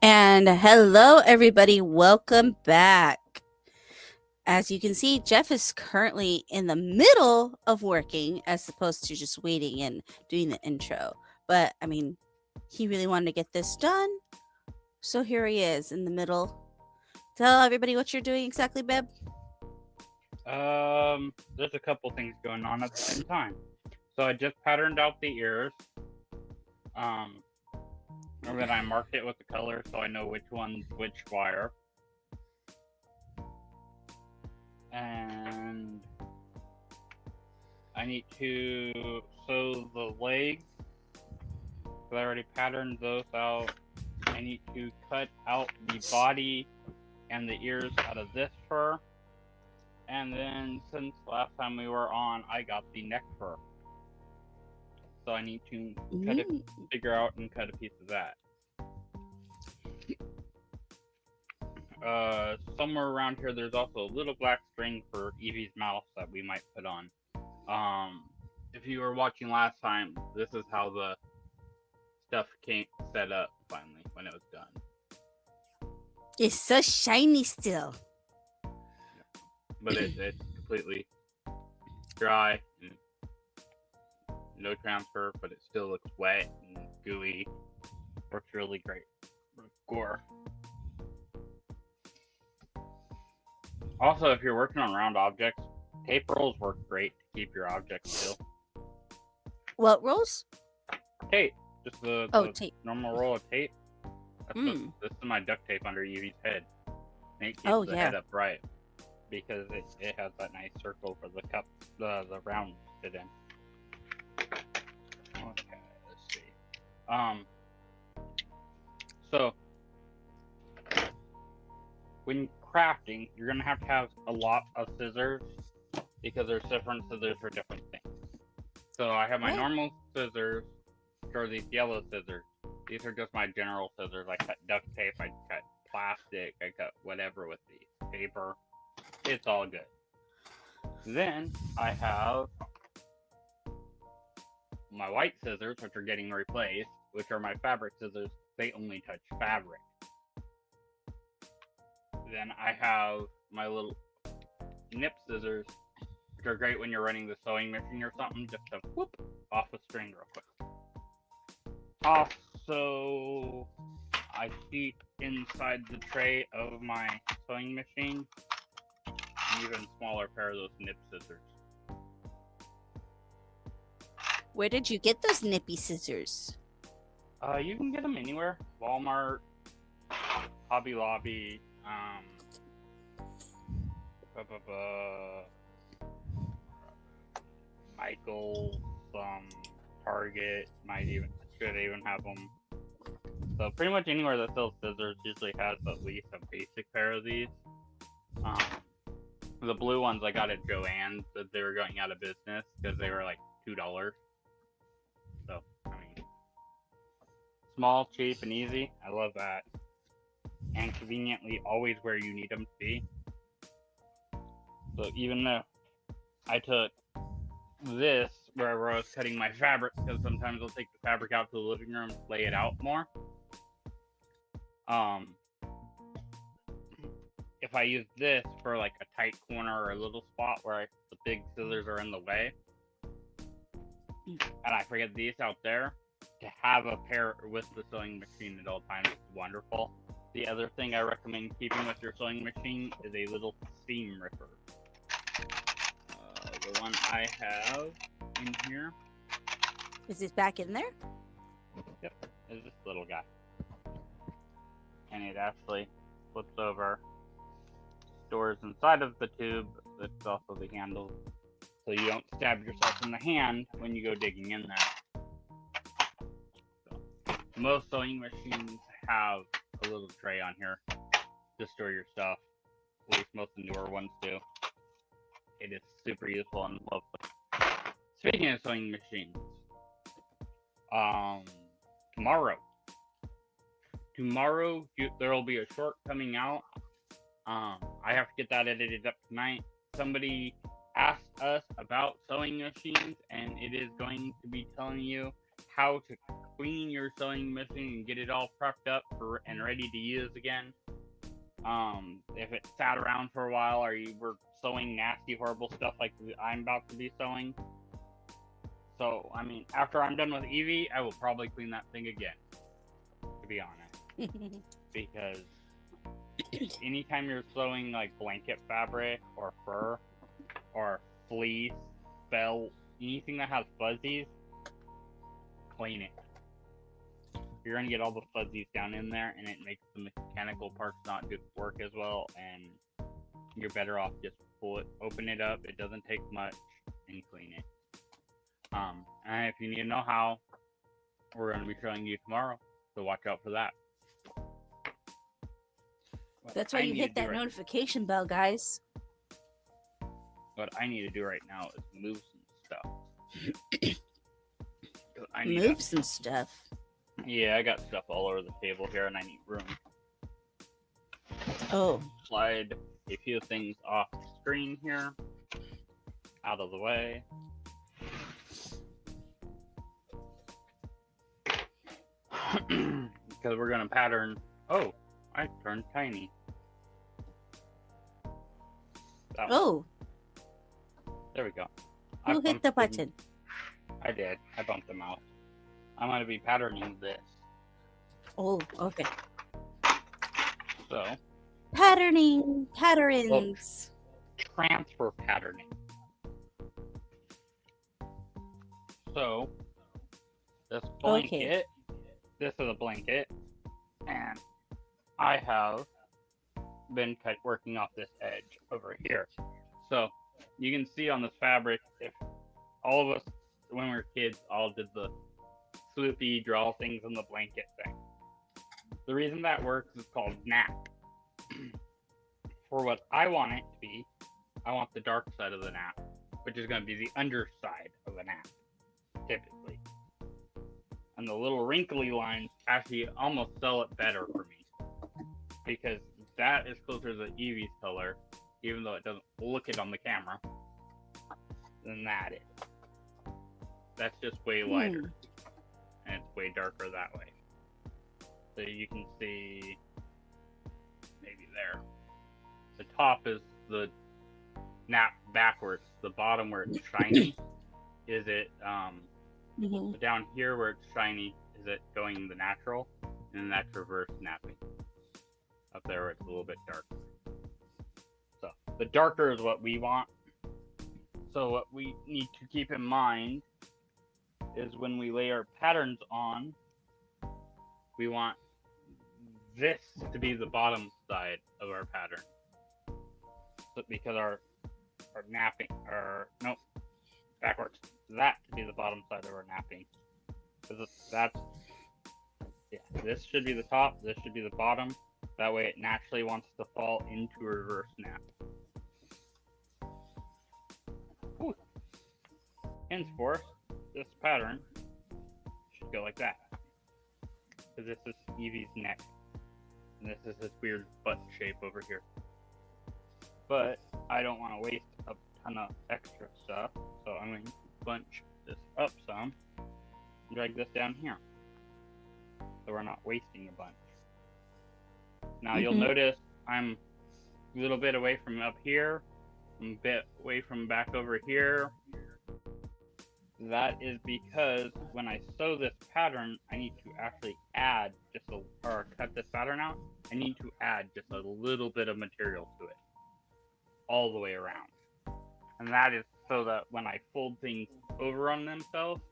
And hello, everybody. Welcome back. As you can see, Jeff is currently in the middle of working as opposed to just waiting and doing the intro. But I mean, he really wanted to get this done. So here he is in the middle. Tell everybody what you're doing exactly, Beb. There's a couple things going on at the same time. So I just patterned out the ears. Um, and then I marked it with the color so I know which one's which wire. And I need to sew the legs. So I already patterned those out. I need to cut out the body and the ears out of this fur. And then since last time we were on, I got the neck fur. So I need to figure out and cut a piece of that. Somewhere around here, there's also a little black string for Evie's mouth that we might put on. If you were watching last time, this is how the stuff came set up finally when it was done. It's so shiny still. But it's completely dry and no transfer, but it still looks wet and gooey. Works really great with gore. Also, if you're working on round objects, tape rolls work great to keep your objects still. What rolls? Tape. Just the tape. Normal roll of tape. This is my duct tape under Evie's head. And it keeps the head upright because it has that nice circle for the cup, the round to fit in. Okay, let's see. So when crafting, you're gonna have to have a lot of scissors because there's different scissors for different things. So I have my normal scissors, or these yellow scissors. These are just my general scissors. I cut duct tape, I cut plastic, I cut whatever with the paper. It's all good. Then I have my white scissors, which are getting replaced, which are my fabric scissors. They only touch fabric. Then I have my little nip scissors, which are great when you're running the sewing machine or something, just to whoop off a string real quick. Also, I keep inside the tray of my sewing machine an even smaller pair of those nip scissors. Where did you get those nippy scissors? You can get them anywhere. Walmart, Hobby Lobby, Michael's, Target should even have them. So pretty much anywhere that sells scissors usually has at least a basic pair of these. The blue ones I got at Joann's, that they were going out of business because they were like $2. So, I mean, small, cheap, and easy. I love that. And conveniently always where you need them to be. So even though I took this wherever I was cutting my fabric, because sometimes I'll take the fabric out to the living room, lay it out more. If I use this for like a tight corner or a little spot where the big scissors are in the way, and I forget these out there, to have a pair with the sewing machine at all times is wonderful. The other thing I recommend keeping with your sewing machine is a little seam ripper. The one I have in here. Is it back in there? Yep, is this little guy. And it actually flips over, stores inside of the tube. That's also the handle, so you don't stab yourself in the hand when you go digging in there. So, most sewing machines have a little tray on here to store your stuff. At least most of the newer ones do. It is super useful and lovely. Speaking of sewing machines, tomorrow there will be a short coming out. I have to get that edited up tonight. Somebody asked us about sewing machines, and it is going to be telling you how to clean your sewing machine and get it all prepped up for and ready to use again. If it sat around for a while or you were sewing nasty, horrible stuff like I'm about to be sewing. So, I mean, after I'm done with Eevee, I will probably clean that thing again, to be honest. Because anytime you're sewing like blanket fabric or fur or fleece, felt, anything that has fuzzies, clean it. You're gonna get all the fuzzies down in there, and it makes the mechanical parts not work as well, and you're better off just open it up. It doesn't take much, and clean it. And if you need to know how, we're gonna be showing you tomorrow, so watch out for that. That's why you hit that notification bell, guys. What I need to do right now is move some stuff. Move some stuff. Yeah, I got stuff all over the table here, and I need room. Oh. Slide a few things off the screen here, out of the way. Because we're gonna pattern. Oh, I turned tiny. Oh. There we go. Who hit the button? I did. I bumped the mouse. I'm gonna be patterning this. Oh, okay. So. Patterns. Well, transfer patterning. So, this blanket, this is a blanket, and I have been working off this edge over here. So, you can see on this fabric, if all of us, when we were kids, all did the swoopy draw things on the blanket thing. The reason that works is called nap. For what I want it to be, I want the dark side of the nap, which is going to be the underside of a nap, typically. And the little wrinkly lines actually almost sell it better for me, because that is closer to Eevee's color, even though it doesn't look it on the camera, than that is. That's just way lighter, and it's way darker that way. So you can see, maybe there. The top is the nap backwards. The bottom where it's shiny, is it, down here where it's shiny, is it going the natural? And then that's reverse napping. Up there where it's a little bit darker. So, the darker is what we want. So what we need to keep in mind is when we lay our patterns on, we want this to be the bottom side of our pattern. So because our napping, nope, backwards. That to be the bottom side of our napping. Because that's, yeah, this should be the top, this should be the bottom. That way it naturally wants to fall into a reverse nap. Whew. Henceforth, this pattern should go like that. Because this is Eevee's neck. And this is this weird butt shape over here. But I don't want to waste a ton of extra stuff, so I'm going to bunch this up some and drag this down here. So we're not wasting a bunch. Now you'll notice I'm a little bit away from up here, a bit away from back over here. That is because when I sew this pattern, I need to actually add or cut this pattern out, I need to add just a little bit of material to it. All the way around. And that is so that when I fold things over on themselves,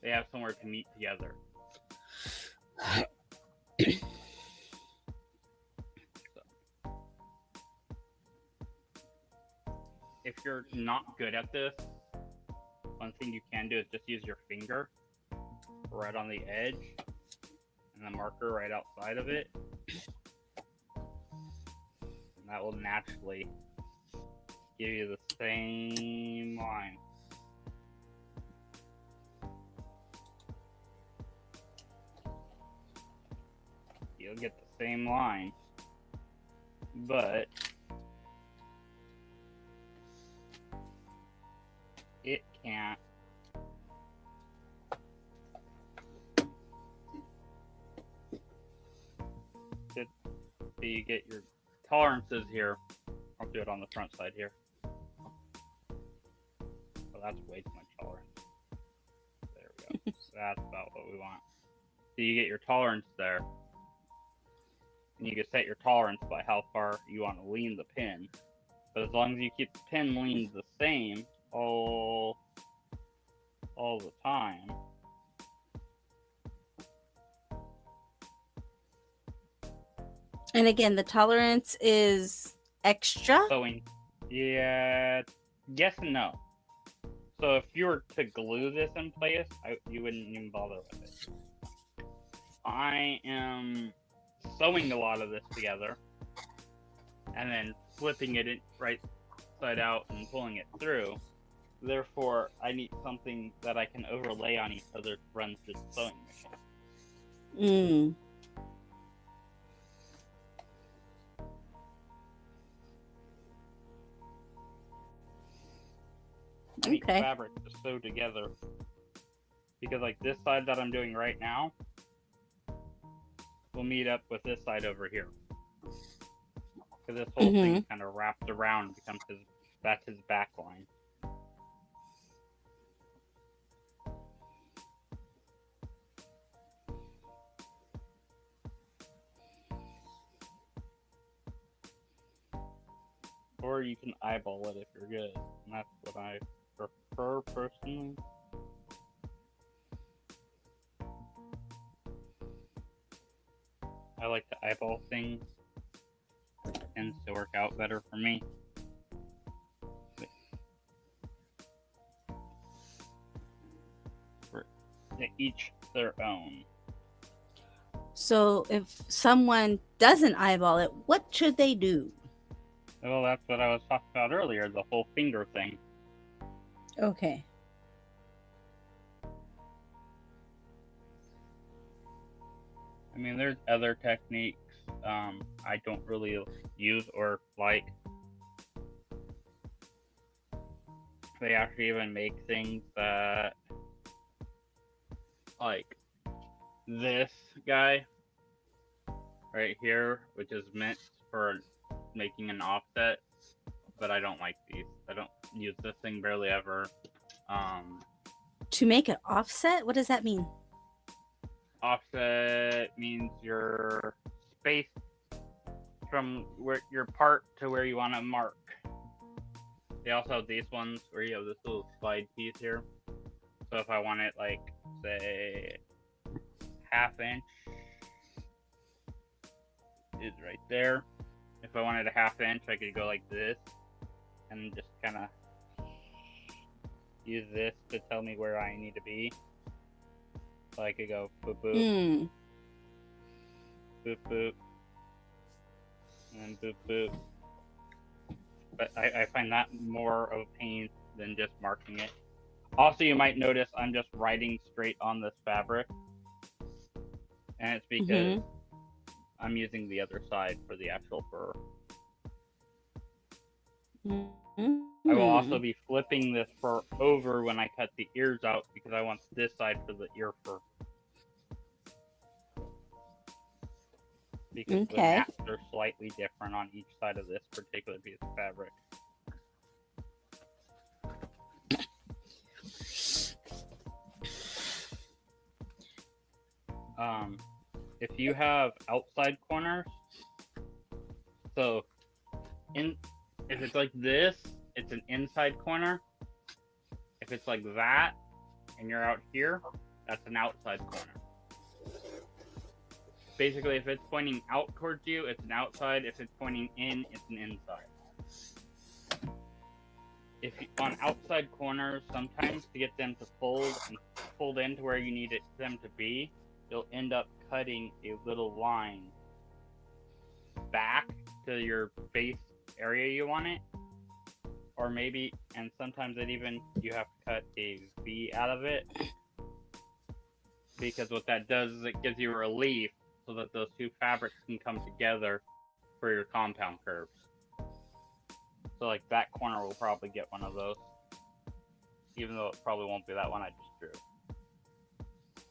they have somewhere to meet together. If you're not good at this, one thing you can do is just use your finger right on the edge and the marker right outside of it. And that will naturally give you the same line. You'll get the same line, but it can't So you get your tolerances here. I'll do it on the front side here. Well, that's way too much tolerance. There we go. That's about what we want. So you get your tolerance there. And you can set your tolerance by how far you want to lean the pin. But as long as you keep the pin leaned the same all the time, And again, the tolerance is extra. sewing. Yeah, yes and no. So if you were to glue this in place, you wouldn't even bother with it. I am sewing a lot of this together, and then flipping it right side out and pulling it through. Therefore, I need something that I can overlay on each other to run through the sewing machine. I need fabric to sew together. Because like this side that I'm doing right now will meet up with this side over here. Because this whole thing kind of wraps around, becomes that's his back line. Or you can eyeball it if you're good. And that's what I prefer personally. I like to eyeball things. It tends to work out better for me. For each their own. So if someone doesn't eyeball it, what should they do? Well, that's what I was talking about earlier, the whole finger thing. Okay. I mean, there's other techniques I don't really use or like. They actually even make things that, like this guy right here, which is meant for making an offset, but I don't like these. I don't use this thing barely ever. To make an offset? What does that mean? Offset means your space from where your part to where you want to mark. They also have these ones where you have this little slide piece here. So if I want it like, say, 1/2 inch is right there. If I wanted a 1/2 inch, I could go like this and just kind of use this to tell me where I need to be. So I could go boop boop, boop boop, and then boop boop. But I find that more of a pain than just marking it. Also, you might notice I'm just writing straight on this fabric, and it's because I'm using the other side for the actual fur. I will also be flipping this fur over when I cut the ears out because I want this side for the ear fur. Because the mats are slightly different on each side of this particular piece of fabric. If you have outside corners, so if it's like this, it's an inside corner. If it's like that, and you're out here, that's an outside corner. Basically, if it's pointing out towards you, it's an outside. If it's pointing in, it's an inside. On outside corners, sometimes to get them to fold into where you need them to be, you'll end up cutting a little line back to your base area you want it. Or maybe, and sometimes you have to cut a V out of it. Because what that does is it gives you relief so that those two fabrics can come together for your compound curves. So like that corner will probably get one of those. Even though it probably won't be that one I just drew.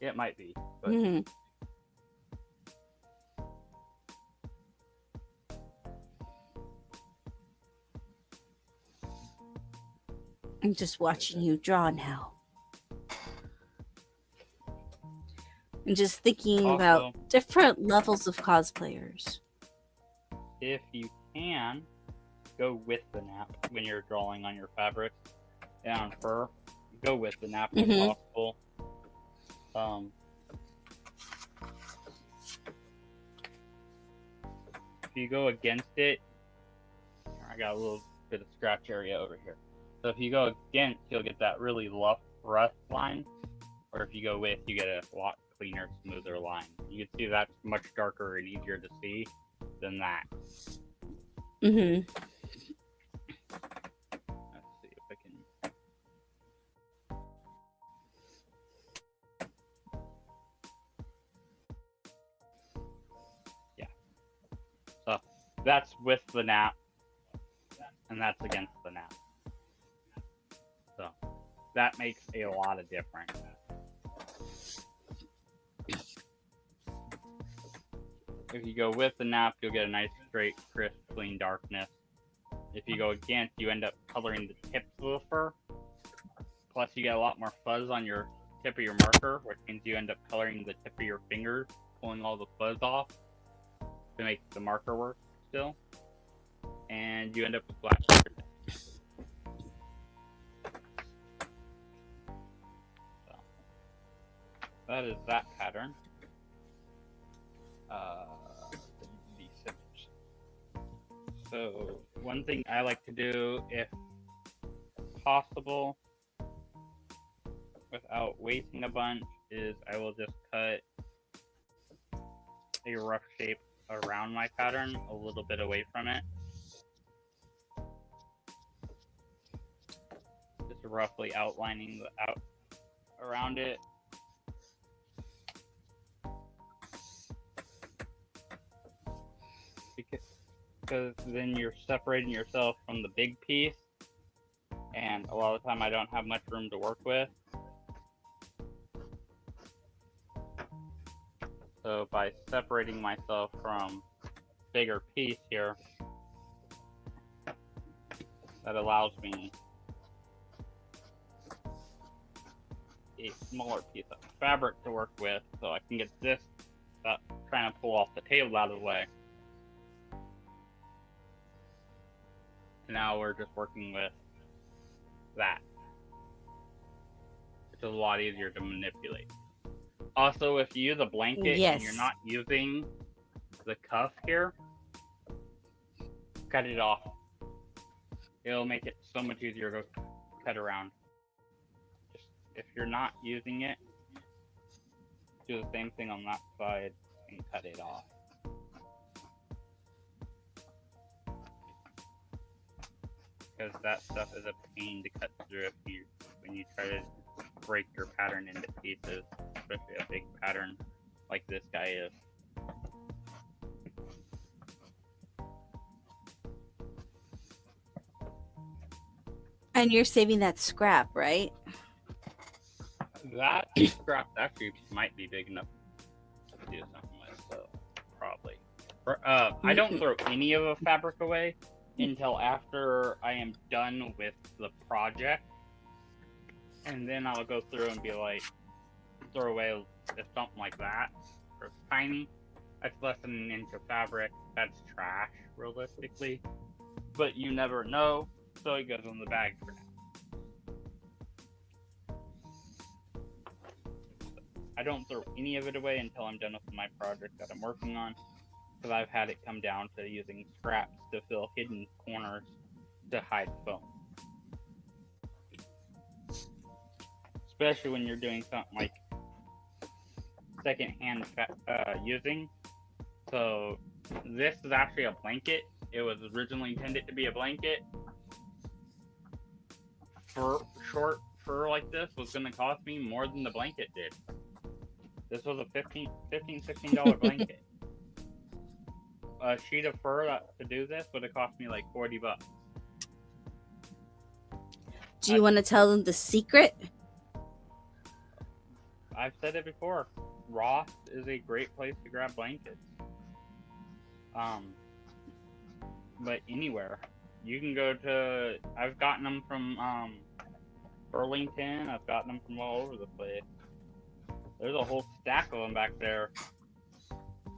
It might be, but I'm just watching you draw now. And just thinking about Also, different levels of cosplayers. if you can, go with the nap when you're drawing on your fabric and on fur. Go with the nap if Mhm. possible. If you go against it, I got a little bit of scratch area over here. So if you go against, you'll get that really rough line. Or if you go with, you get a lot cleaner, smoother line. You can see that's much darker and easier to see than that. Mhm. Let's see if I can. Yeah. So that's with the nap, and that's against the nap. So that makes a lot of difference. If you go with the nap, you'll get a nice, straight, crisp, clean darkness. If you go against, you end up coloring the tips of the fur. Plus, you get a lot more fuzz on your tip of your marker, which means you end up coloring the tip of your fingers, pulling all the fuzz off to make the marker work still. And you end up with black tips. So, that is that pattern. So one thing I like to do, if possible, without wasting a bunch, is I will just cut a rough shape around my pattern, a little bit away from it. Just roughly outlining the out around it. Because then you're separating yourself from the big piece, and a lot of the time I don't have much room to work with. So by separating myself from bigger piece here, that allows me a smaller piece of fabric to work with, so I can get this trying to pull off the table out of the way. And now we're just working with that, which is a lot easier to manipulate. Also, if you use a blanket and you're not using the cuff here, cut it off. It'll make it so much easier to cut around. Just if you're not using it, do the same thing on that side and cut it off. Because that stuff is a pain to cut through when you try to break your pattern into pieces, especially a big pattern like this guy is. And you're saving that scrap, right? That scrap actually might be big enough to do something with, so probably. I don't throw any of the fabric away until after I am done with the project, and then I'll go through and be like, throw away something like that, or it's tiny. That's less than an inch of fabric. That's trash, realistically. But you never know, so it goes in the bag for now. I don't throw any of it away until I'm done with my project that I'm working on, because I've had it come down to using scraps to fill hidden corners to hide foam. Especially when you're doing something like second-hand using. So this is actually a blanket. It was originally intended to be a blanket. Short fur like this was going to cost me more than the blanket did. This was a $16 blanket. A sheet of fur to do this would have cost me like $40. Do you want to tell them the secret? I've said it before. Ross is a great place to grab blankets. But anywhere. You can go to... I've gotten them from Burlington. I've gotten them from all over the place. There's a whole stack of them back there.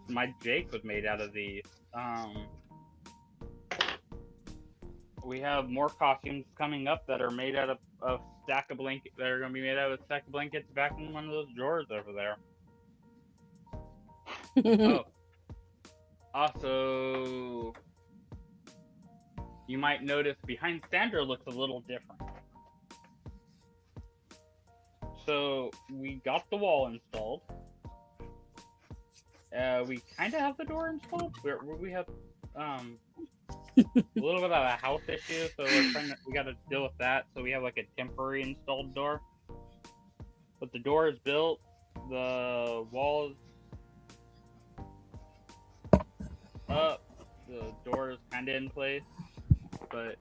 My Jake was made out of these. We have more costumes coming up that are made out of a stack of blankets. That are going to be made out of a stack of blankets back in one of those drawers over there. Oh, also, you might notice behind Sandra looks a little different. So we got the wall installed. We kind of have the door installed. We have a little bit of a house issue, so we got to deal with that. So we have like a temporary installed door. But the door is built. The wall is up. The door is kind of in place, but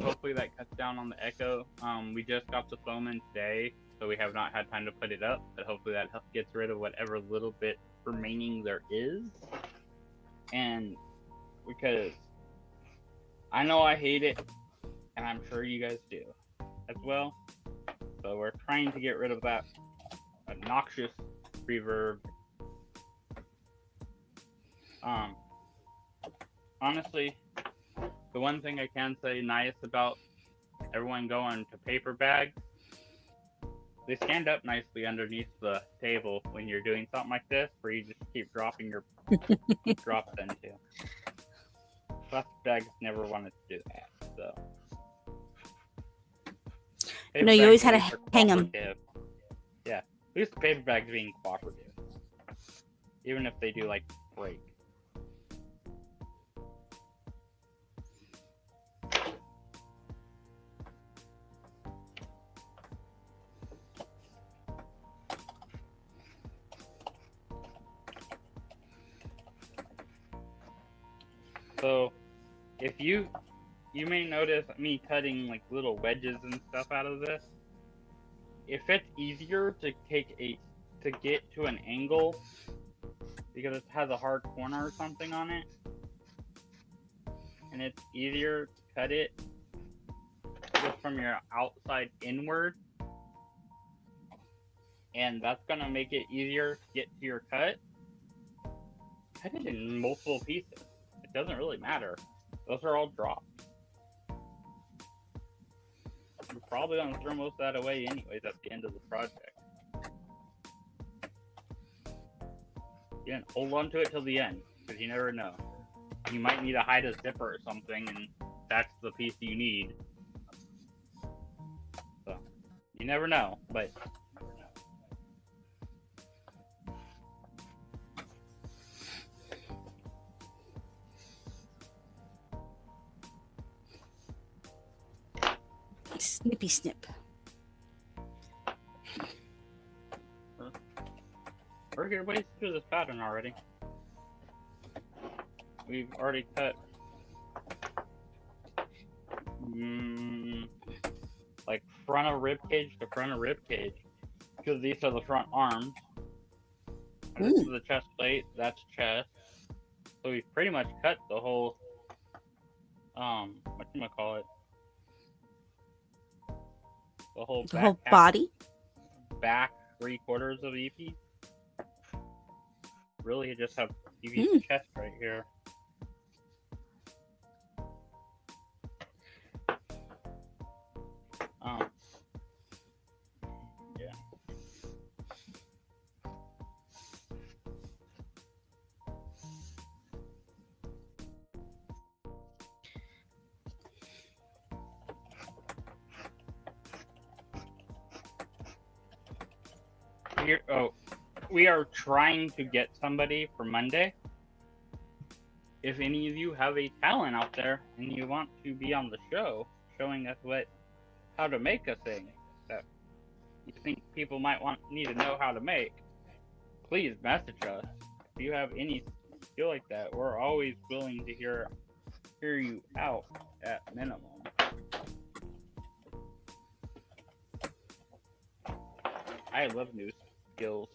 hopefully that cuts down on the echo. We just got the foam in today, so we have not had time to put it up, but hopefully that gets rid of whatever little bit remaining there is. And because I know I hate it, and I'm sure you guys do as well, so we're trying to get rid of that obnoxious reverb. Honestly, the one thing I can say nice about everyone going to paper bags, they stand up nicely underneath the table when you're doing something like this, where you just keep dropping your drops into. Plastic bags never wanted to do that, so. No, you always had to hang them. Yeah, at least the paper bags being cooperative, even if they do like break. So, if you may notice me cutting like little wedges and stuff out of this. If it's easier to get to an angle because it has a hard corner or something on it, and it's easier to cut it just from your outside inward, and that's gonna make it easier to get to your cut. Cut it in multiple pieces. It doesn't really matter. Those are all dropped. You're probably going to throw most of that away anyways at the end of the project. Again, hold on to it till the end, because you never know. You might need to hide a zipper or something, and that's the piece you need. So, you never know, but... Snippy snip. We're here way through this pattern already. We've already cut like front of rib cage to front of rib cage, because these are the front arms. And this is the chest plate. That's chest. So we've pretty much cut the whole whatchamacallit? The whole body? Back 3/4 of EP. Really, you just have EP's chest right here. Yeah. We are trying to get somebody for Monday. If any of you have a talent out there and you want to be on the show, showing us how to make a thing that you think people might need to know how to make, please message us. If you have any skill like that, we're always willing to hear you out at minimum. I love new skills.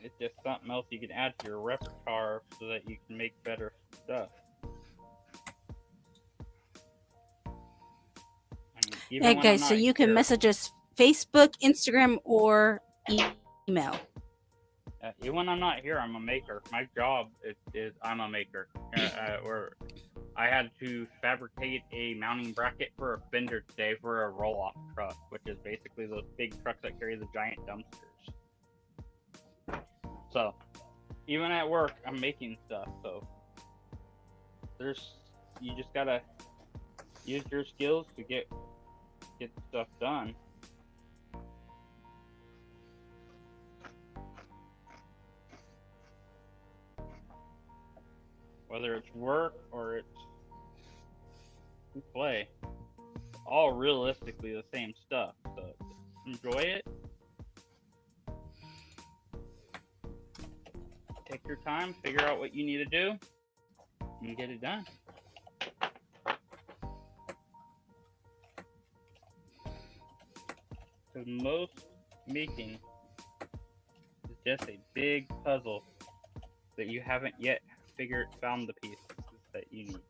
It's just something else you can add to your repertoire so that you can make better stuff. even Yeah, when I'm guys, so not you can here. message us Facebook, Instagram, or email. Even when I'm not here, I'm a maker. My job is I'm a maker. Where I had to fabricate a mounting bracket for a fender today for a roll-off truck, which is basically those big trucks that carry the giant dumpsters. So, even at work, I'm making stuff. So, you just gotta use your skills to get stuff done. Whether it's work or it's play, all realistically the same stuff. So enjoy it. Take your time, figure out what you need to do, and get it done. Because most making is just a big puzzle that you haven't yet found the pieces that you need.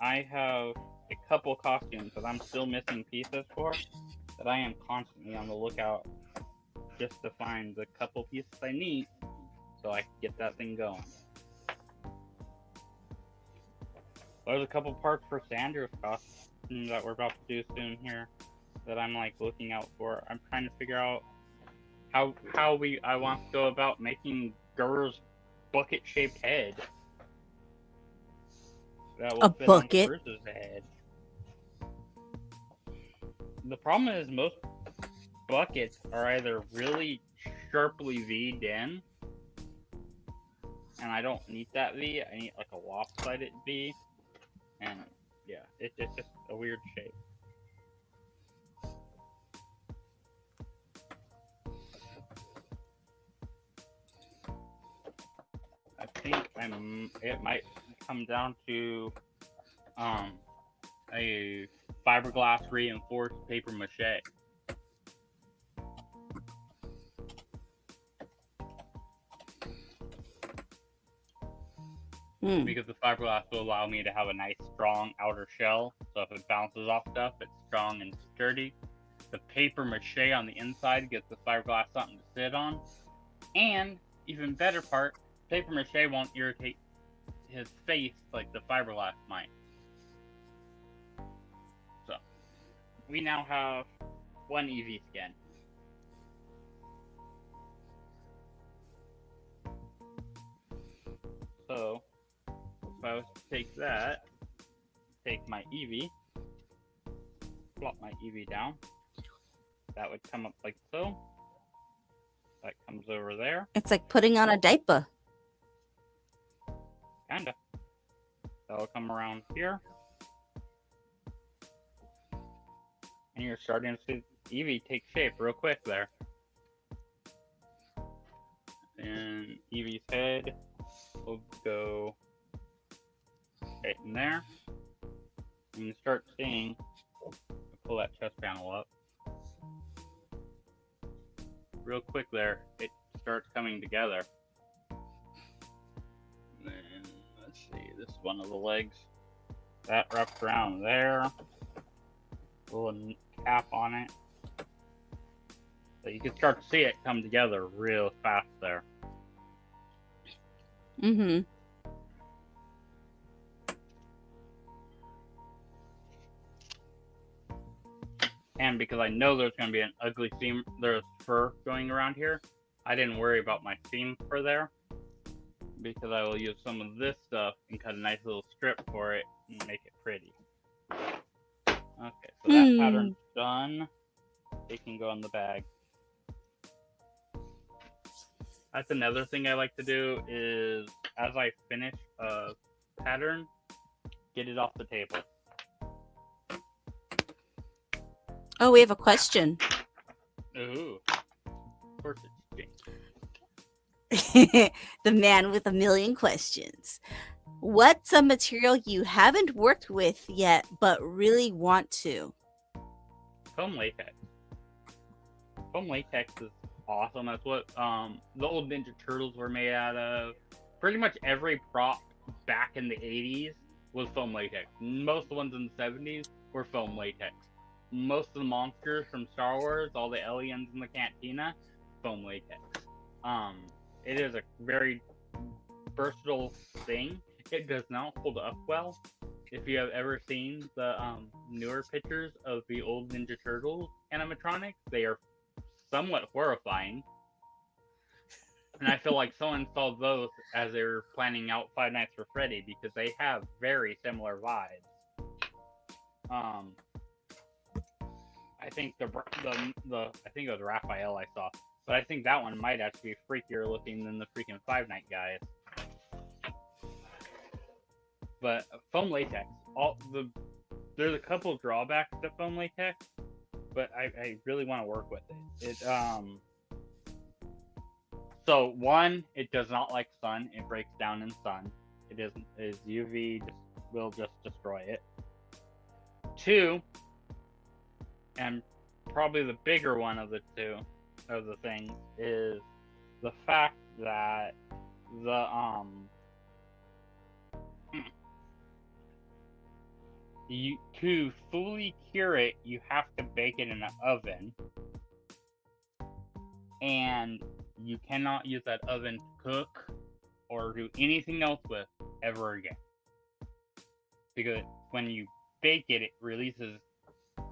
I have a couple costumes that I'm still missing pieces for, that I am constantly on the lookout just to find the couple pieces I need so I can get that thing going. There's a couple parts for Sandra's costume that we're about to do soon here that I'm like looking out for. I'm trying to figure out how I want to go about making Gur's bucket-shaped head. That will fit bucket? on Gur's head. The problem is most buckets are either really sharply V'd in, and I don't need that V. I need like a lopsided V, and yeah, it's just a weird shape. I think it might come down to a fiberglass reinforced paper mache. Because the fiberglass will allow me to have a nice strong outer shell, so if it bounces off stuff, it's strong and sturdy. The paper mache on the inside gives the fiberglass something to sit on, and even better part, paper mache won't irritate his face like the fiberglass might. So, we now have one Eevee skin. So, if I was to take that, take my Eevee, plop my Eevee down, that would come up like so. That comes over there. It's like putting on a diaper. Kinda. That'll come around here. And you're starting to see Eevee take shape real quick there. And Eevee's head will go right in there. And you start seeing, pull that chest panel up. Real quick there, it starts coming together. And then, let's see, this is one of the legs. That wraps around there. Little cap on it. So you can start to see it come together real fast there. Mm-hmm. And because I know there's going to be an ugly seam, there's fur going around here, I didn't worry about my seam fur there. Because I will use some of this stuff and cut a nice little strip for it and make it pretty. Okay, so that pattern's done. It can go in the bag. That's another thing I like to do is, as I finish a pattern, get it off the table. Oh, we have a question. Ooh. Of course it's The man with a million questions. What's a material you haven't worked with yet but really want to? Foam latex. Foam latex is awesome. That's what the old Ninja Turtles were made out of. Pretty much every prop back in the 80s was foam latex. Most of the ones in the 70s were foam latex. Most of the monsters from Star Wars, all the aliens in the cantina, foam latex. It is a very versatile thing. It does not hold up well. If you have ever seen the newer pictures of the old Ninja Turtles animatronics, they are somewhat horrifying. And I feel like someone saw those as they were planning out Five Nights for Freddy because they have very similar vibes. I think I think it was Raphael I saw, but I think that one might actually be freakier looking than the freaking Five Night guys. But foam latex, there's a couple drawbacks to foam latex, but I really want to work with it. So one, it does not like sun. It breaks down in sun. Is UV will just destroy it. Two, and probably the bigger one of the two of the things is the fact that to fully cure it, you have to bake it in an oven, and you cannot use that oven to cook or do anything else with ever again. Because when you bake it, it releases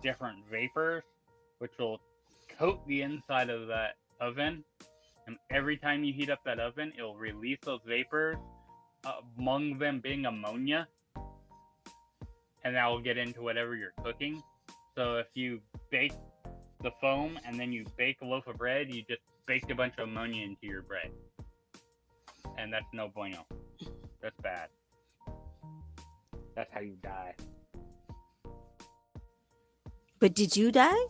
different vapors, which will coat the inside of that oven. And every time you heat up that oven, it will release those vapors, among them being ammonia. And that will get into whatever you're cooking. So if you bake the foam and then you bake a loaf of bread, you just baked a bunch of ammonia into your bread. And that's no bueno. That's bad. That's how you die. But did you die?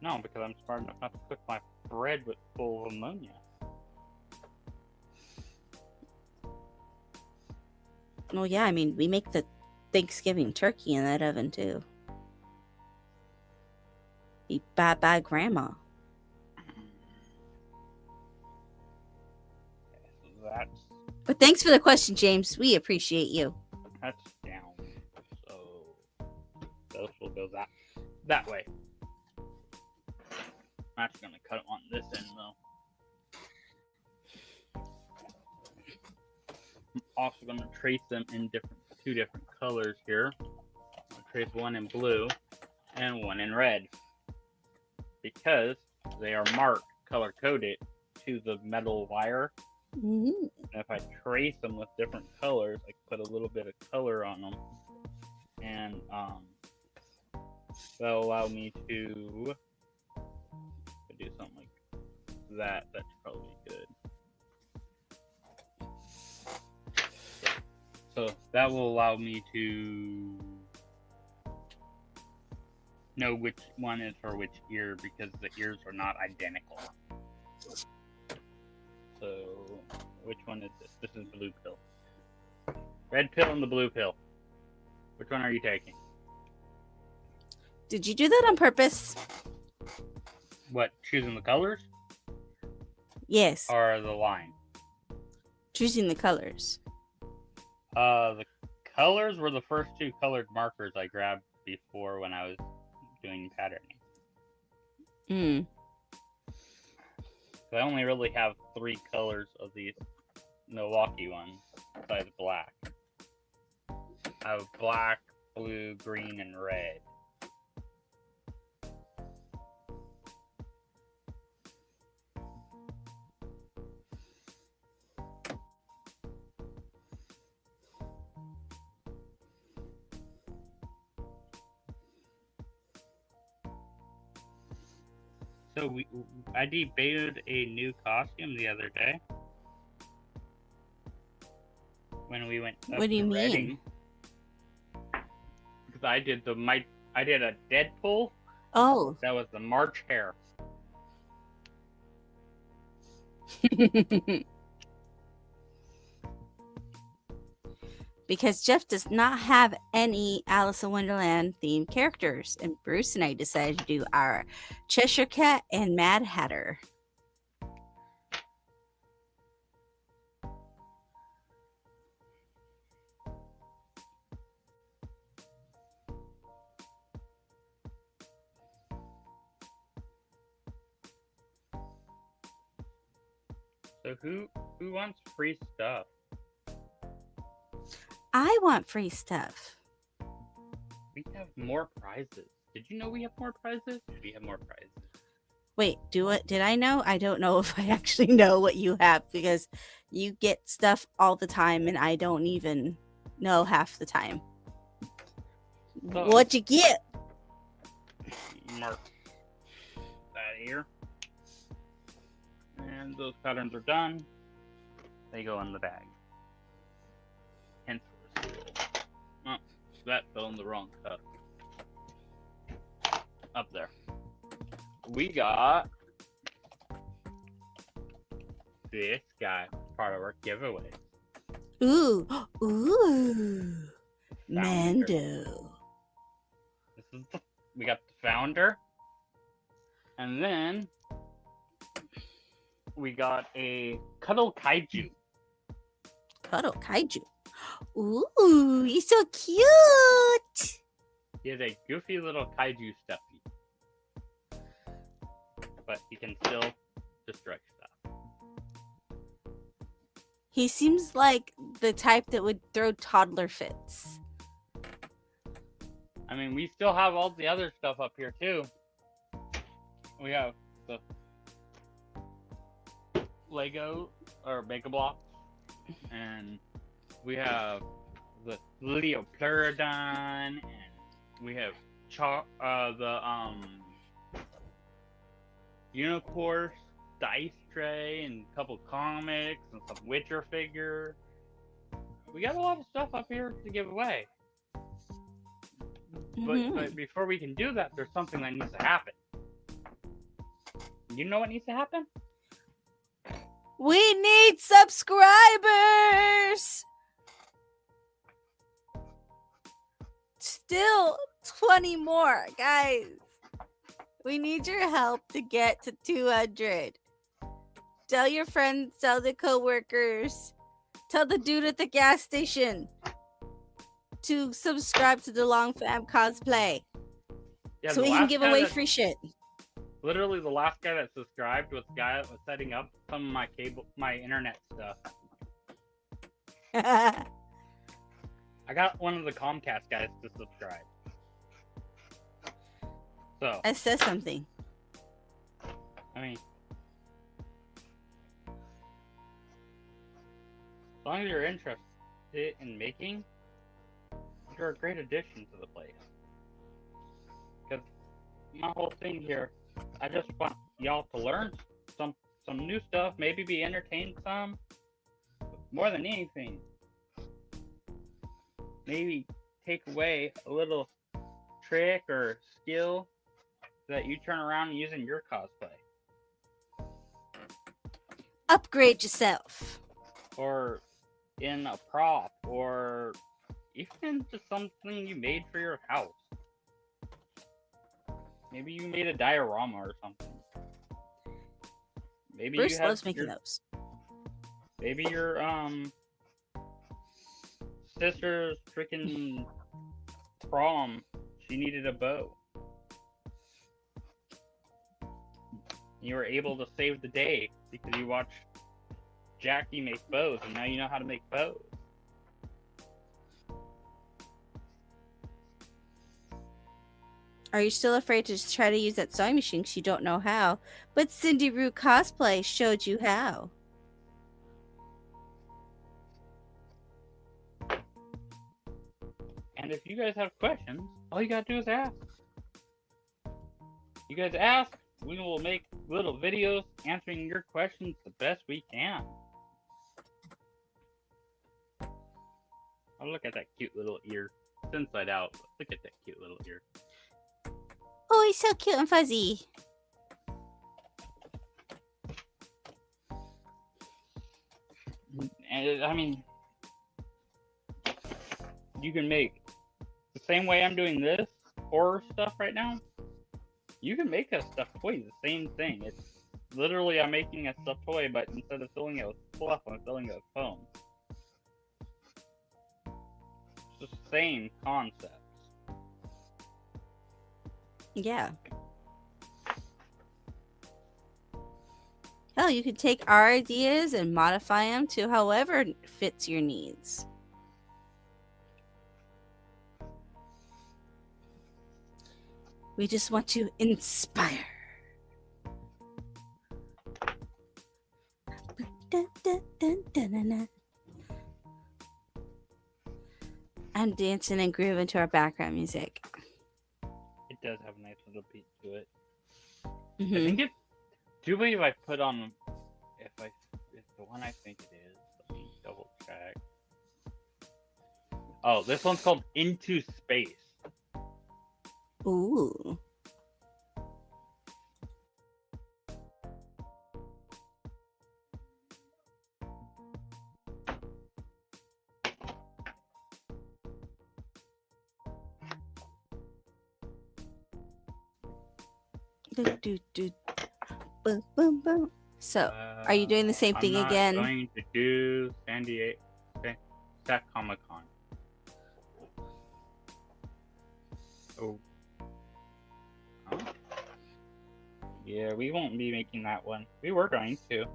No, because I'm smart enough not to cook my bread with full of ammonia. Well, yeah, I mean, we make the Thanksgiving turkey in that oven, too. Eat bye grandma. But thanks for the question, James. We appreciate you. That's down. So those will go that way. I'm actually gonna cut it on this end though. I'm also gonna trace them in two different colors here. I'll trace one in blue and one in red because they are marked color coded to the metal wire. Mm-hmm. And if I trace them with different colors, I can put a little bit of color on them, and that'll allow me to do something like that. That's probably good. So that will allow me to know which one is for which ear because the ears are not identical. So, which one is this? This is blue pill. Red pill and the blue pill. Which one are you taking? Did you do that on purpose? What, choosing the colors? Yes. Or the line? Choosing the colors. The colors were the first two colored markers I grabbed before when I was doing patterning. I only really have 3 colors of these Milwaukee ones besides black. I have black, blue, green, and red. So I debuted a new costume the other day when we went up What do you to mean? Reading. Because I did a Deadpool. Oh. That was the March Hare. because Jeff does not have any Alice in Wonderland themed characters, and Bruce and I decided to do our Cheshire Cat and Mad Hatter. So who wants free stuff? I want free stuff. We have more prizes. Did you know we have more prizes? We have more prizes. Wait, did I know? I don't know if I actually know what you have, because you get stuff all the time and I don't even know half the time. So, What'd you get? Mark that here. And those patterns are done. They go in the bag. Hence the seal. Oh, that fell in the wrong cup. Up there. We got this guy, part of our giveaway. Ooh, Founder. Mando. We got the founder. And then we got a Cuddle Kaiju. Cuddle Kaiju. Ooh, he's so cute. He is a goofy little kaiju stuffy. But he can still destroy stuff. He seems like the type that would throw toddler fits. I mean, we still have all the other stuff up here too. We have the Lego or Mega Bloks, and we have the Leopleurodon, and we have the Unicorse dice tray, and a couple comics, and some Witcher figure. We got a lot of stuff up here to give away. But before we can do that, there's something that needs to happen. You know what needs to happen? We need subscribers! Still 20 more, guys. We need your help to get to 200. Tell your friends, tell the coworkers, tell the dude at the gas station to subscribe to the Long Fam Cosplay, Yeah, so we can give away free shit. Literally, the last guy that subscribed was the guy that was setting up some of my internet stuff. I got one of the Comcast guys to subscribe. So That says something. I mean, as long as you're interested in making, you're a great addition to the place. Because my whole thing here, I just want y'all to learn some new stuff, maybe be entertained some. More than anything, maybe take away a little trick or skill that you turn around and use in your cosplay. Upgrade yourself. Or in a prop, or even just something you made for your house. Maybe you made a diorama or something. Maybe Bruce you had loves making those. Maybe your sister's freaking prom, she needed a bow. You were able to save the day because you watched Jackie make bows, and now you know how to make bows. Are you still afraid to try to use that sewing machine because you don't know how? But Cindy Rue Cosplay showed you how. And if you guys have questions, all you gotta do is ask. You guys ask, we will make little videos answering your questions the best we can. Oh, look at that cute little ear. It's inside out, but look at that cute little ear. Oh, he's so cute and fuzzy. And I mean, you can make the same way I'm doing this horror stuff right now. You can make a stuffed toy the same thing. It's literally I'm making a stuffed toy, but instead of filling it with fluff, I'm filling it with foam. It's the same concept. Yeah. Hell, you could take our ideas and modify them to however fits your needs. We just want to inspire. Dun, dun, dun, dun, dun, dun. I'm dancing and grooving to our background music. It does have a nice little beat to it. Mm-hmm. I think it. Do you believe I put on? If the one I think it is. Let me double check. Oh, this one's called Into Space. Ooh. Do, do. Boom, boom, boom. So, are you doing the same thing again? I'm not going to do San Diego Comic Con. Oh. Huh? Yeah, we won't be making that one. We were going to.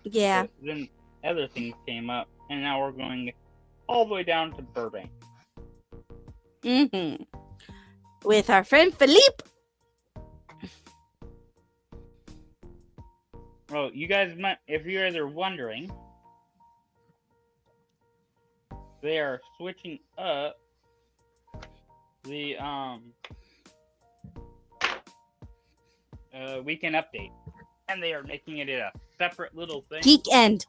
Yeah. But then other things came up, and now we're going all the way down to Burbank. Mm-hmm. With our friend Philippe. Well, you guys might, if you guys are wondering, they are switching up the weekend update, and they are making it a separate little thing. Geek End.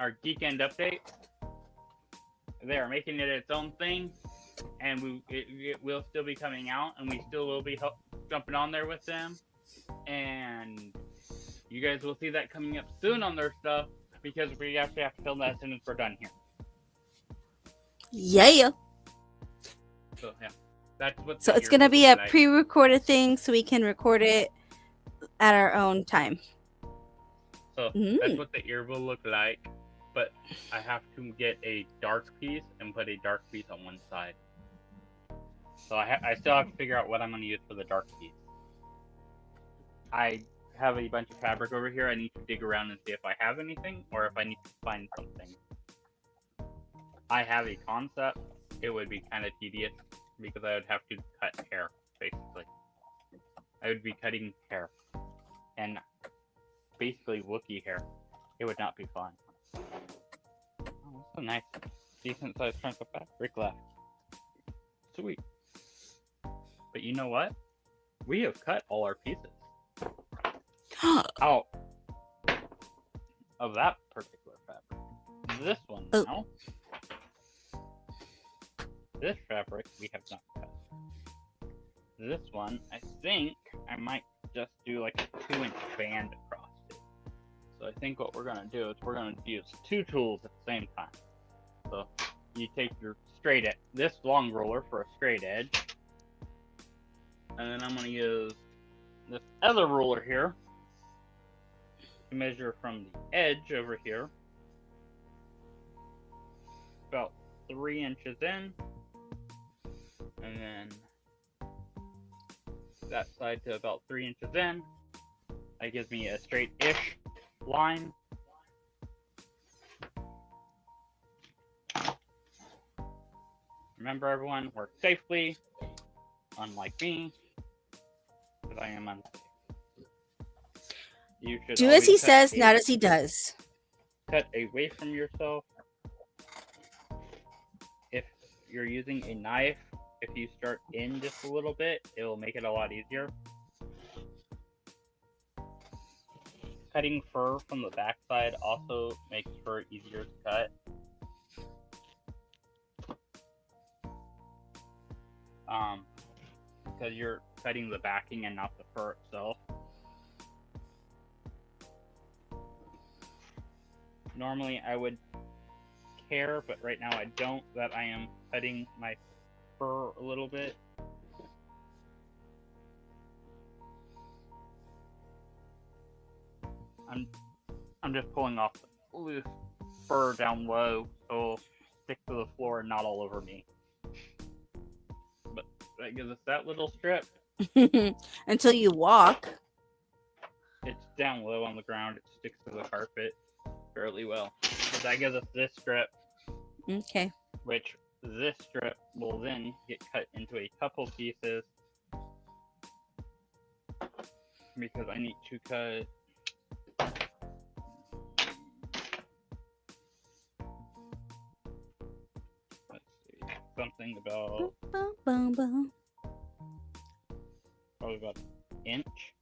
Our Geek End update. They are making it its own thing, and it will still be coming out, and we still will be jumping on there with them, and you guys will see that coming up soon on their stuff, because we actually have to film that as soon as we're done here. Yeah. So yeah, that's what. So it's gonna be a pre-recorded thing, so we can record it at our own time. So that's what the ear will look like, but I have to get a dark piece and put a dark piece on one side. So I still have to figure out what I'm going to use for the dark piece. I have a bunch of fabric over here. I need to dig around and see if I have anything, or if I need to find something. I have a concept. It would be kind of tedious, because I would have to cut hair, basically. I would be cutting hair. And basically Wookiee hair. It would not be fun. Oh, that's a nice, decent sized chunk of fabric left. Sweet. But you know what? We have cut all our pieces out of that particular fabric. This one now. This fabric we have not cut. This one, I think I might just do like a 2-inch band across it. So I think what we're gonna do is we're gonna use two tools at the same time. So you take your straight edge, this long ruler for a straight edge, and then I'm gonna use this other ruler here to measure from the edge over here about 3 inches in, and then that side to about 3 inches in. That gives me a straight-ish line. Remember, everyone, work safely, unlike me, because I am unsafe. You should do as he says, not as he does. Cut away from yourself. If you're using a knife, if you start in just a little bit, it will make it a lot easier. Cutting fur from the backside also makes fur easier to cut. Because you're cutting the backing and not the fur itself. Normally I would care, but right now I don't, that I am cutting my fur a little bit. I'm just pulling off loose fur down low, so it'll stick to the floor and not all over me. But that gives us that little strip. Until you walk. It's down low on the ground. It sticks to the carpet fairly well. But that gives us this strip. Okay. Which this strip will then get cut into a couple pieces because I need to cut. Let's see, something about probably about an inch.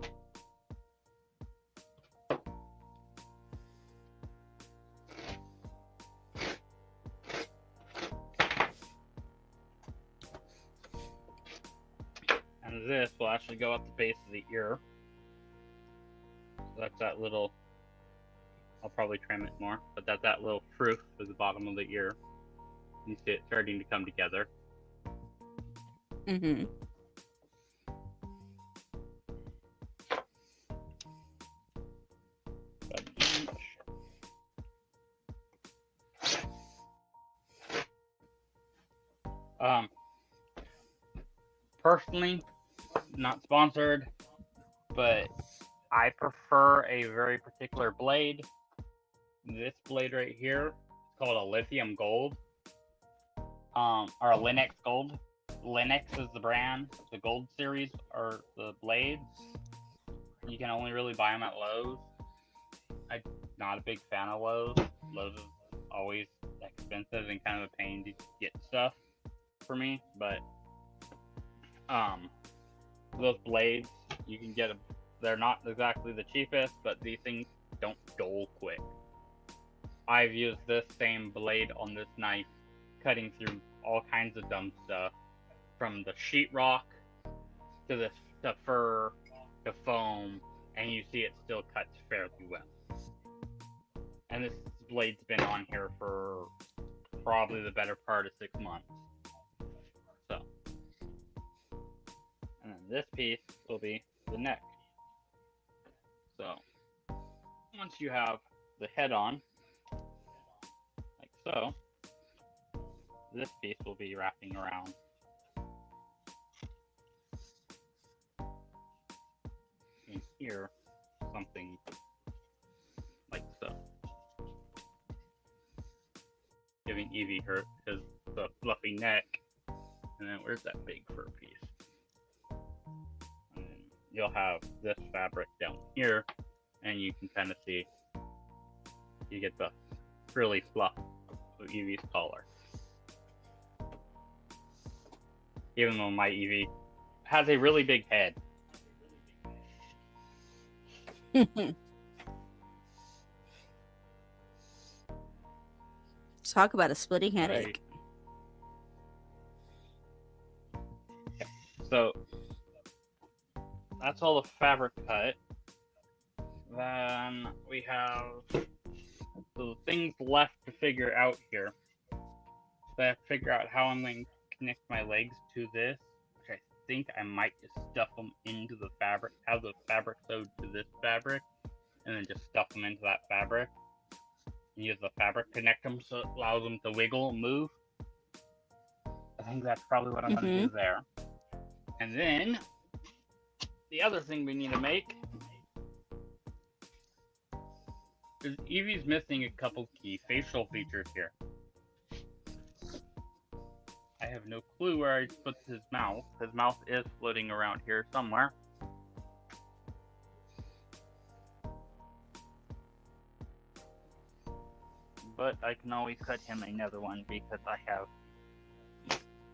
And this will actually go up the base of the ear. So that's that little, I'll probably trim it more, but that's that little froof to the bottom of the ear. You see it starting to come together. Mm-hmm. About an inch. Personally, not sponsored, but I prefer a very particular blade. This blade right here is called a lithium gold, or a Linux gold. Linux is the brand. The gold series are the blades. You can only really buy them at Lowe's. I'm not a big fan of Lowe's. Lowe's is always expensive and kind of a pain to get stuff for me, but those blades, you can get them. They're not exactly the cheapest, but these things don't dull quick. I've used this same blade on this knife, cutting through all kinds of dumb stuff, from the sheetrock to the fur to foam, and you see it still cuts fairly well. And this blade's been on here for probably the better part of 6 months. So, and then this piece will be the neck. So, once you have the head on, like so, this piece will be wrapping around. In here, something like so. Giving Evie the fluffy neck, and then where's that big fur piece? And then you'll have this fabric down here, and you can kind of see, you get the frilly fluff of Evie's collar. Even though my Evie has a really big head. Talk about a splitting headache. Right. So that's all the fabric cut. Then we have the things left to figure out here. So I have to figure out how I'm going to connect my legs to this, which I think I might just stuff them into the fabric, have the fabric sewed to this fabric, and then just stuff them into that fabric. And use the fabric, connect them so it allows them to wiggle and move. I think that's probably what I'm going to do there. And then, the other thing we need to make is Evie's missing a couple key facial features here. I have no clue where I put his mouth. His mouth is floating around here somewhere. But I can always cut him another one because I have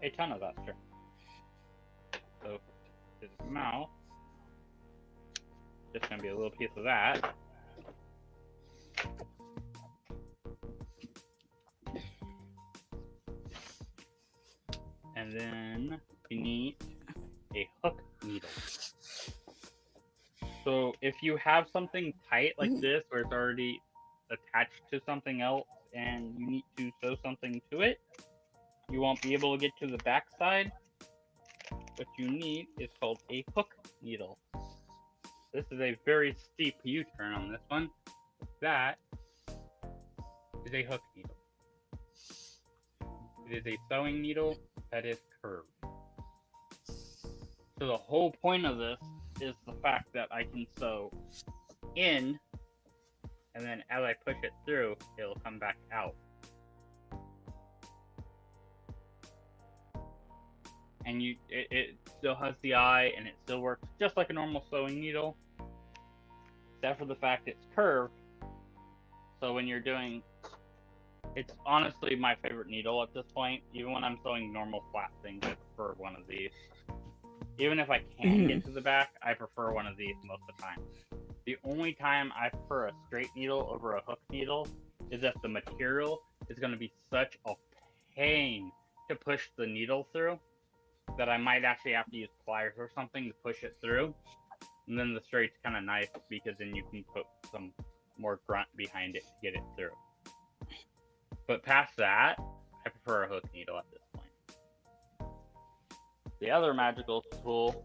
a ton of extra. So his mouth, just gonna be a little piece of that. And then you need a hook needle. So if you have something tight like this where it's already attached to something else and you need to sew something to it, you won't be able to get to the back side. What you need is called a hook needle. This is a very steep U-turn on this one. That is a hook needle. It is a sewing needle that is curved. So the whole point of this is the fact that I can sew in, and then as I push it through, it'll come back out. And it still has the eye, and it still works just like a normal sewing needle, except for the fact it's curved. So when you're doing, it's honestly my favorite needle at this point. Even when I'm sewing normal flat things, I prefer one of these. Even if I can get to the back, I prefer one of these most of the time. The only time I prefer a straight needle over a hook needle is if the material is going to be such a pain to push the needle through that I might actually have to use pliers or something to push it through. And then the straight's kind of nice because then you can put some more grunt behind it to get it through. But past that, I prefer a hook needle at this point. The other magical tool,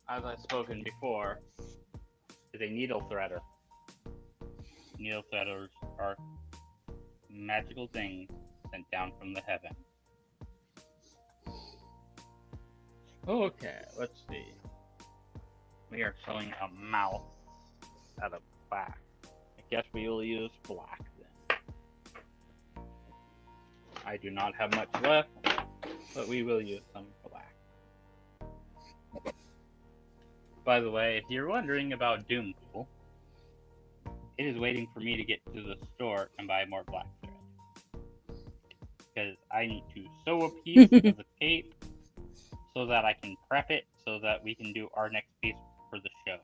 as I've spoken before, is a needle threader. Needle threaders are magical things sent down from the heavens. Okay, let's see. We are sewing a mouth out of black. I guess we will use black then. I do not have much left, but we will use some black. By the way, if you're wondering about Doompool, it is waiting for me to get to the store and buy more black thread. Because I need to sew a piece of the cape so that I can prep it so that we can do our next piece for the show.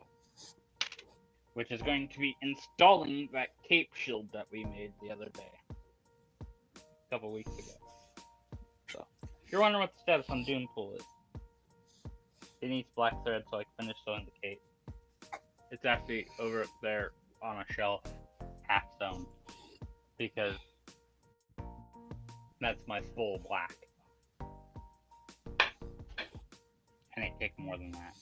Which is going to be installing that cape shield that we made the other day. A couple weeks ago. So, if you're wondering what the status on Doompool is, it needs black thread so I can finish sewing the cape. It's actually over there on a shelf, half sewn, because that's my full black. And it takes more than that.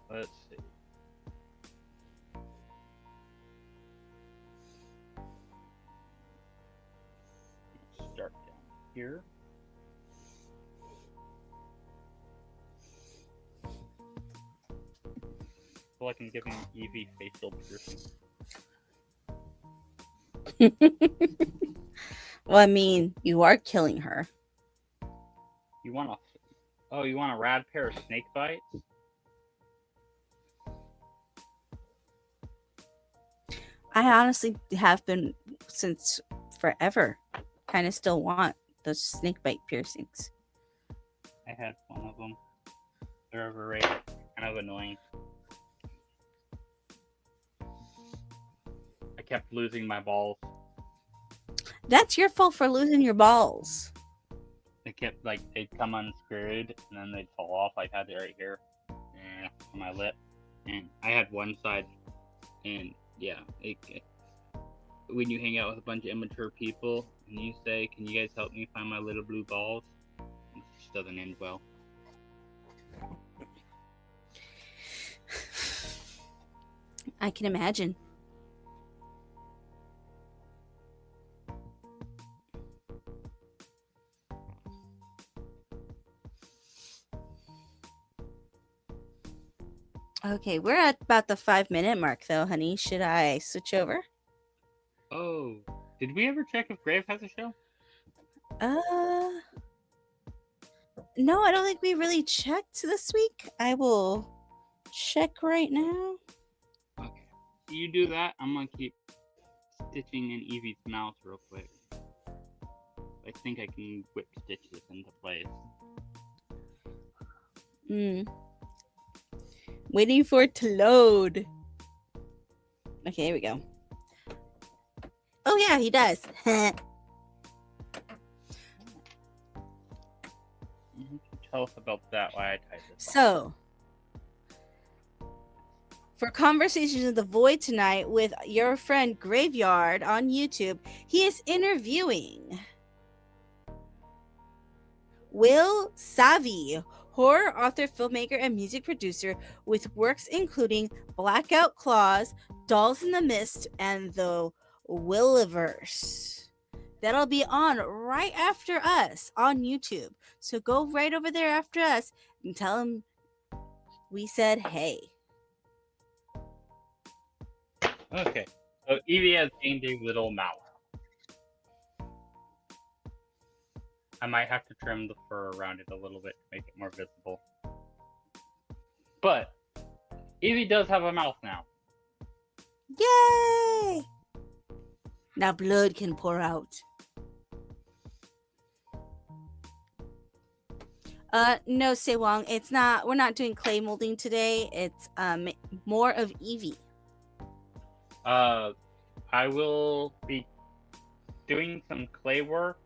Let's see. Start down here. So I can give him Eevee facial piercing. Well, I mean, you are killing her. You want a rad pair of snake bites? I honestly have been since forever. Kind of still want those snake bite piercings. I had one of them. They're overrated. Kind of annoying. I kept losing my balls. That's your fault for losing your balls. They kept, they'd come unscrewed, and then they'd fall off. I had it right here. On my lip. And I had one side, and yeah, when you hang out with a bunch of immature people, and you say, "Can you guys help me find my little blue balls?" It just doesn't end well. I can imagine. Okay, we're at about the 5-minute mark, though, honey. Should I switch over? Oh, did we ever check if Grave has a show? No, I don't think we really checked this week. I will check right now. Okay, you do that. I'm gonna keep stitching in Eevee's mouth real quick. I think I can whip stitch this into place. Waiting for it to load. Okay, here we go. Oh yeah, he does. tell us about that while I type this. So, for Conversations in the Void tonight with your friend Graveyard on YouTube, he is interviewing Will Savvy, horror author, filmmaker, and music producer with works including Blackout Claws, Dolls in the Mist, and the Williverse. That'll be on right after us on YouTube. So go right over there after us and tell him we said hey. Okay, so Eevee has gained a little mouth. I might have to trim the fur around it a little bit to make it more visible. But Eevee does have a mouth now. Yay! Now blood can pour out. No, Sewong, it's not. We're not doing clay molding today. It's more of Eevee. I will be doing some clay work,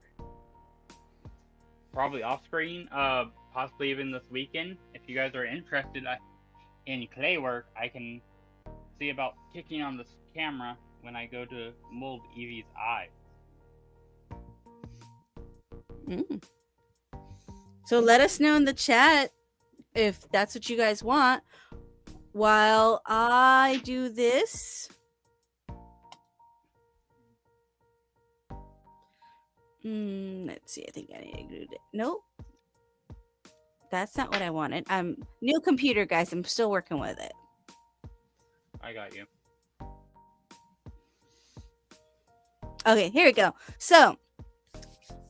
probably off screen, possibly even this weekend. If you guys are interested in clay work, I can see about kicking on this camera when I go to mold Eevee's eyes. So let us know in the chat if that's what you guys want. While I do this, let's see. I think I need to do it. Nope, that's not what I wanted. New computer, guys. I'm still working with it. I got you. Okay, here we go. So,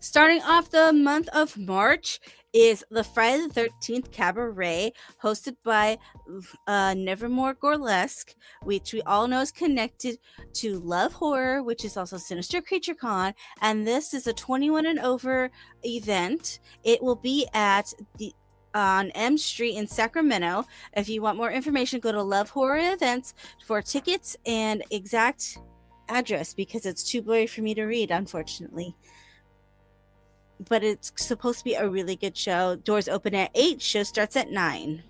starting off the month of March is the Friday the 13th Cabaret, hosted by Nevermore Gorlesque, which we all know is connected to Love Horror, which is also Sinister Creature Con, and this is a 21 and over event. It will be at on M Street in Sacramento. If you want more information, go to Love Horror Events for tickets and exact address, because it's too blurry for me to read, unfortunately. But it's supposed to be a really good show. Doors open at 8. Show starts at 9.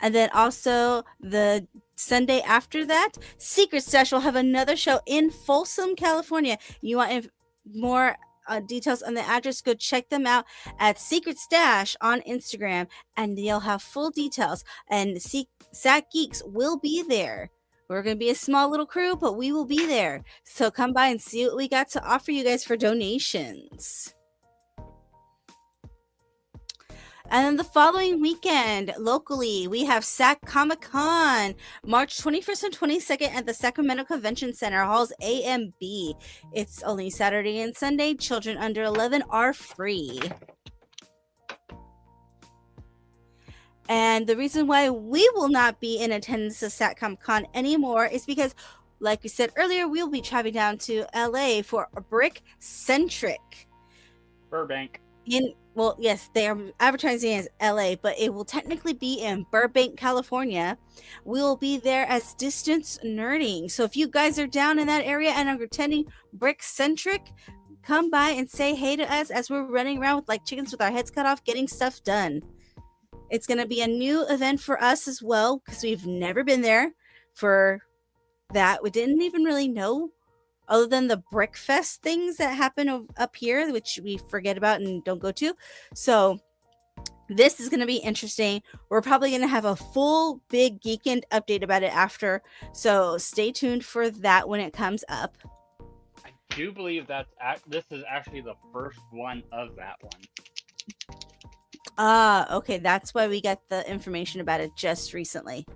And then also the Sunday after that, Secret Stash will have another show in Folsom, California. You want more details on the address, go check them out at Secret Stash on Instagram, and they'll have full details. And Sack Geeks will be there. We're going to be a small little crew, but we will be there. So come by and see what we got to offer you guys for donations. And then the following weekend, locally, we have Sac Comic Con, March 21st and 22nd at the Sacramento Convention Center, halls A and B. It's only Saturday and Sunday. Children under 11 are free. And the reason why we will not be in attendance at Satcom Con anymore is because, like we said earlier, we'll be traveling down to LA for a Brick Centric. Burbank. Well, yes, they are advertising as LA, but it will technically be in Burbank, California. We will be there as Distance Nerding. So if you guys are down in that area and are attending Brick Centric, come by and say hey to us as we're running around with like chickens with our heads cut off, getting stuff done. It's going to be a new event for us as well, because we've never been there for that. We didn't even really know, other than the Brick Fest things that happen up here, which we forget about and don't go to. So this is going to be interesting. We're probably going to have a full big Geekend update about it after. So stay tuned for that when it comes up. I do believe this is actually the first one of that one. Okay, that's why we got the information about it just recently.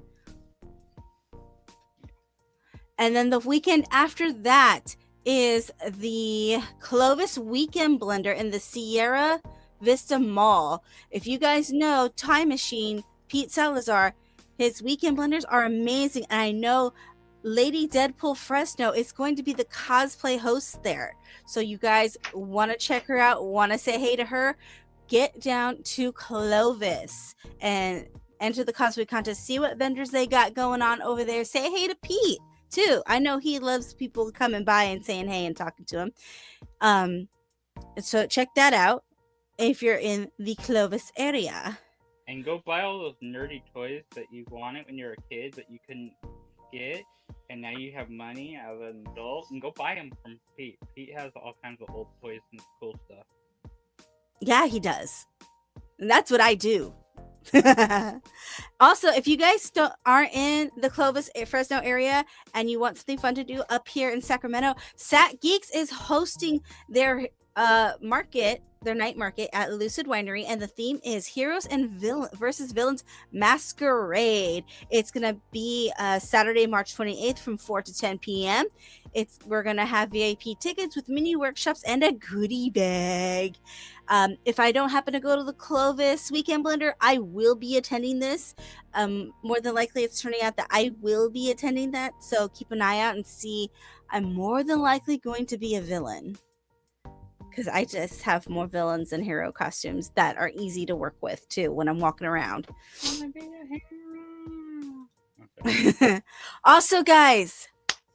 And then the weekend after that is the Clovis Weekend Blender in the Sierra Vista Mall. If you guys know Time Machine, Pete Salazar, his weekend blenders are amazing. And I know Lady Deadpool Fresno is going to be the cosplay host there. So you guys want to check her out, want to say hey to her, get down to Clovis and enter the cosplay contest. See what vendors they got going on over there. Say hey to Pete. too. I know he loves people coming by and saying hey and talking to him. So check that out if you're in the Clovis area. And go buy all those nerdy toys that you wanted when you were a kid that you couldn't get, and now you have money as an adult, and go buy them from Pete. Pete has all kinds of old toys and cool stuff. Yeah, he does. And that's what I do. Also, if you guys aren't in the Clovis Fresno area and you want something fun to do up here in Sacramento, Sat Geeks is hosting their market, their night market at Lucid Winery, and the theme is Heroes and versus Villains Masquerade. It's gonna be Saturday, March 28th from 4 to 10 p.m. We're gonna have VIP tickets with mini workshops and a goodie bag. If I don't happen to go to the Clovis Weekend Blender, I will be attending this. More than likely, it's turning out that I will be attending that. So keep an eye out and see. I'm more than likely going to be a villain, because I just have more villains and hero costumes that are easy to work with too when I'm walking around. Okay. Also, guys,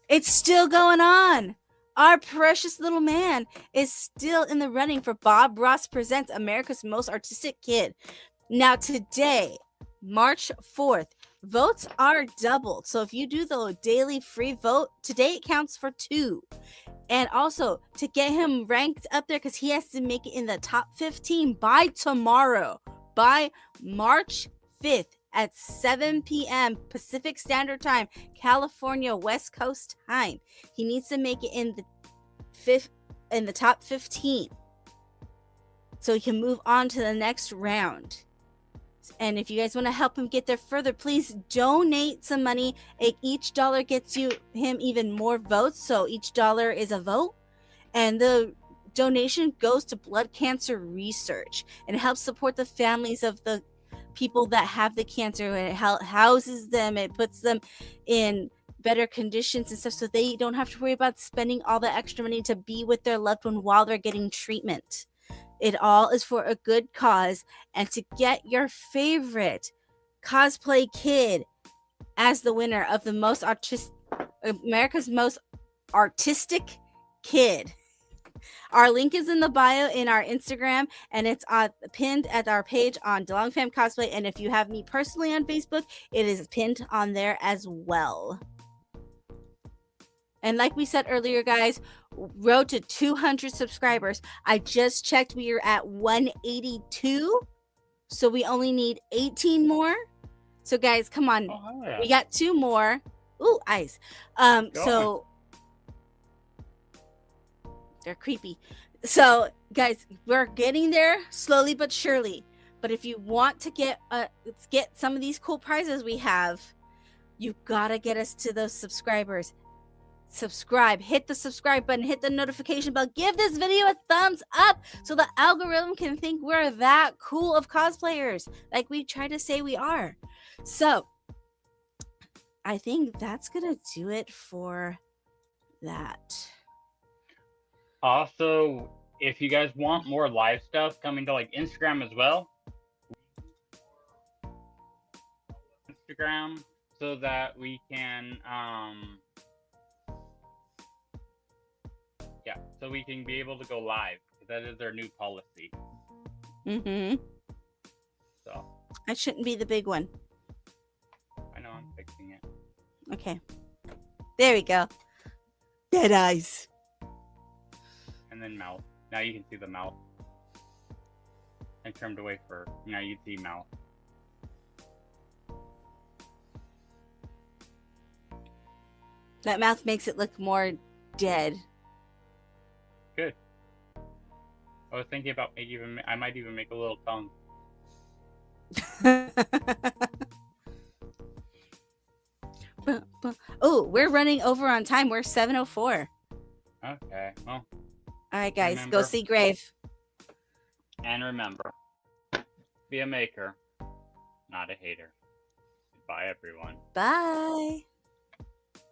it's still going on. Our precious little man is still in the running for Bob Ross Presents America's Most Artistic Kid. Now, today, March 4th, votes are doubled. So if you do the daily free vote, today it counts for 2. And also, to get him ranked up there, because he has to make it in the top 15 by tomorrow, by March 5th at 7 p.m. Pacific Standard Time, California West Coast time. He needs to make it in the top 15 so he can move on to the next round. And if you guys want to help him get there further, please donate some money. Each dollar gets him even more votes, so each dollar is a vote. And the donation goes to blood cancer research and helps support the families of the people that have the cancer. And it houses them, it puts them in better conditions and stuff, so they don't have to worry about spending all the extra money to be with their loved one while they're getting treatment. It all is for a good cause. And to get your favorite cosplay kid as the winner of the America's Most Artistic Kid, our link is in the bio in our Instagram, and it's pinned at our page on DeLongFam Cosplay. And if you have me personally on Facebook, it is pinned on there as well. And like we said earlier, guys, road to 200 subscribers. I just checked, we are at 182, so we only need 18 more. So guys, come on. Oh, yeah. We got 2 more. Ooh, eyes. So they're creepy. So guys, we're getting there slowly but surely. But if you want to get some of these cool prizes we have, you've got to get us to those subscribers. Subscribe, hit the subscribe button, hit the notification bell, give this video a thumbs up so the algorithm can think we're that cool of cosplayers like we try to say we are. So I think that's gonna do it for that. Also, if you guys want more live stuff coming to like Instagram as well, Instagram, so that we can so we can be able to go live. That is our new policy. So I shouldn't be the big one. I know, I'm fixing it. Okay, there we go. Dead eyes. And then mouth. Now you can see the mouth. And trimmed away fur. Now you see mouth. That mouth makes it look more dead. Good. I was thinking about I might even make a little tongue. Oh, we're running over on time. We're 7:04. Okay, well. All right, guys, go see Grave. And remember, be a maker, not a hater. Goodbye, everyone. Bye.